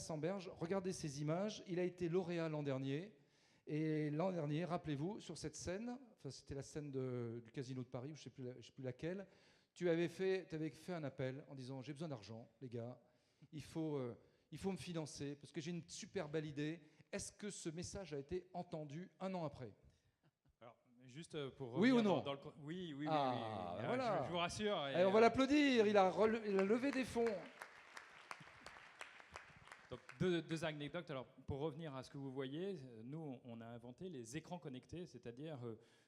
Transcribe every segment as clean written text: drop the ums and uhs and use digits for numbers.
Vincent Berge. Regardez ces images. Il a été lauréat l'an dernier. Et l'an dernier, rappelez-vous, sur cette scène, enfin, c'était la scène du Casino de Paris, ou je ne sais plus laquelle, tu avais fait un appel en disant « J'ai besoin d'argent, les gars. Il faut me financer parce que j'ai une super belle idée. » Est-ce que ce message a été entendu un an après? Alors, juste pour oui revenir ou non? Oui, oui, ah, oui. Voilà. Je vous rassure. Allez, on va l'applaudir. Il a levé des fonds. Donc, deux anecdotes. Alors, pour revenir à ce que vous voyez, nous, on a inventé les écrans connectés, c'est-à-dire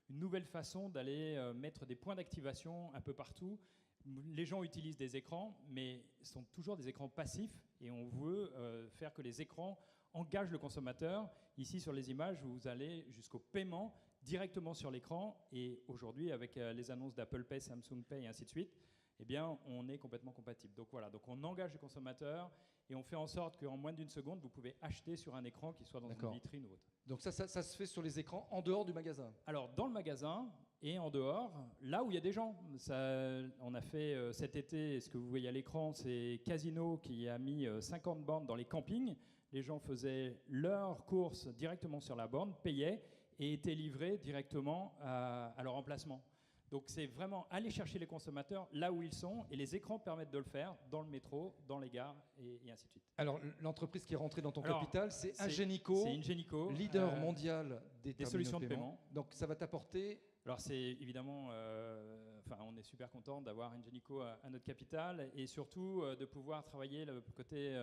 une nouvelle façon d'aller mettre des points d'activation un peu partout. Les gens utilisent des écrans, mais ce sont toujours des écrans passifs, et on veut faire que les écrans engagent le consommateur. Ici, sur les images, vous allez jusqu'au paiement directement sur l'écran, et aujourd'hui, avec les annonces d'Apple Pay, Samsung Pay, et ainsi de suite, eh bien, on est complètement compatible. Donc voilà, donc on engage le consommateur et on fait en sorte qu'en moins d'une seconde, vous pouvez acheter sur un écran qui soit dans une vitrine ou autre. Donc ça se fait sur les écrans en dehors du magasin? Alors, dans le magasin et en dehors, là où il y a des gens. On a fait cet été, ce que vous voyez à l'écran, c'est Casino qui a mis 50 bornes dans les campings. Les gens faisaient leurs courses directement sur la borne, payaient et étaient livrés directement à leur emplacement. Donc c'est vraiment aller chercher les consommateurs là où ils sont, et les écrans permettent de le faire dans le métro, dans les gares et ainsi de suite. Alors l'entreprise qui est rentrée dans ton capital, c'est Ingenico, leader mondial des solutions de paiement. Donc ça va t'apporter... Alors c'est évidemment, on est super content d'avoir Ingenico à notre capital, et surtout de pouvoir travailler le côté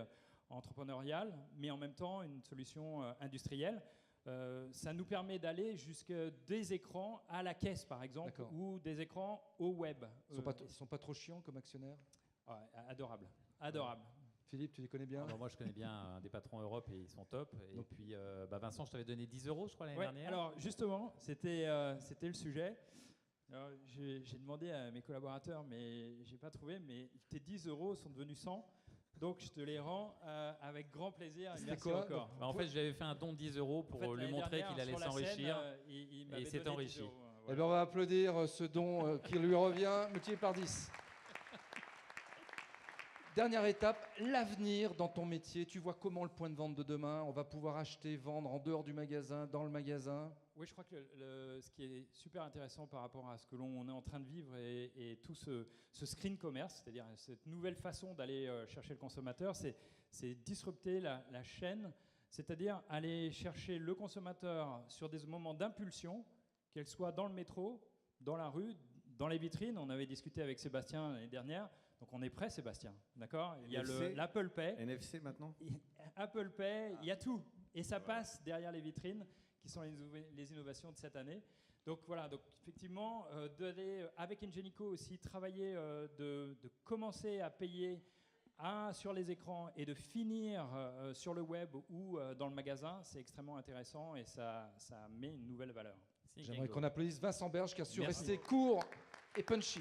entrepreneurial, mais en même temps une solution industrielle. Ça nous permet d'aller jusqu'à des écrans à la caisse, par exemple, ou des écrans au web. Ils ne sont pas trop chiants comme actionnaires? Adorable. Philippe, tu les connais bien? Alors moi, je connais bien des patrons Europe et ils sont top. Et puis, Vincent, je t'avais donné 10 €, je crois, l'année dernière. Alors, justement, c'était le sujet. J'ai demandé à mes collaborateurs, mais je n'ai pas trouvé. Mais tes 10 € sont devenus 100. Donc, je te les rends avec grand plaisir. Merci encore. En fait, j'avais fait un don de 10 € pour lui montrer qu'il allait s'enrichir. Et il s'est enrichi. Voilà. Eh bien, on va applaudir ce don qui lui revient, multiplié par 10. Dernière étape, l'avenir dans ton métier. Tu vois comment le point de vente de demain? On va pouvoir acheter, vendre en dehors du magasin, dans le magasin? Oui, je crois que ce qui est super intéressant par rapport à ce que l'on est en train de vivre et tout ce screen commerce, c'est-à-dire cette nouvelle façon d'aller chercher le consommateur, c'est disrupter la chaîne, c'est-à-dire aller chercher le consommateur sur des moments d'impulsion, qu'elle soit dans le métro, dans la rue, dans les vitrines. On avait discuté avec Sébastien l'année dernière. Donc on est prêt, Sébastien, d'accord? Il y a l'Apple Pay. NFC maintenant? Apple Pay, il y a tout. Et ça passe derrière les vitrines, qui sont les innovations de cette année. Donc voilà, donc effectivement, d'aller avec Ingenico aussi travailler, de commencer à payer sur les écrans et de finir sur le web ou dans le magasin, c'est extrêmement intéressant et ça met une nouvelle valeur. J'aimerais qu'on applaudisse Vincent Berge qui a su rester court et punchy.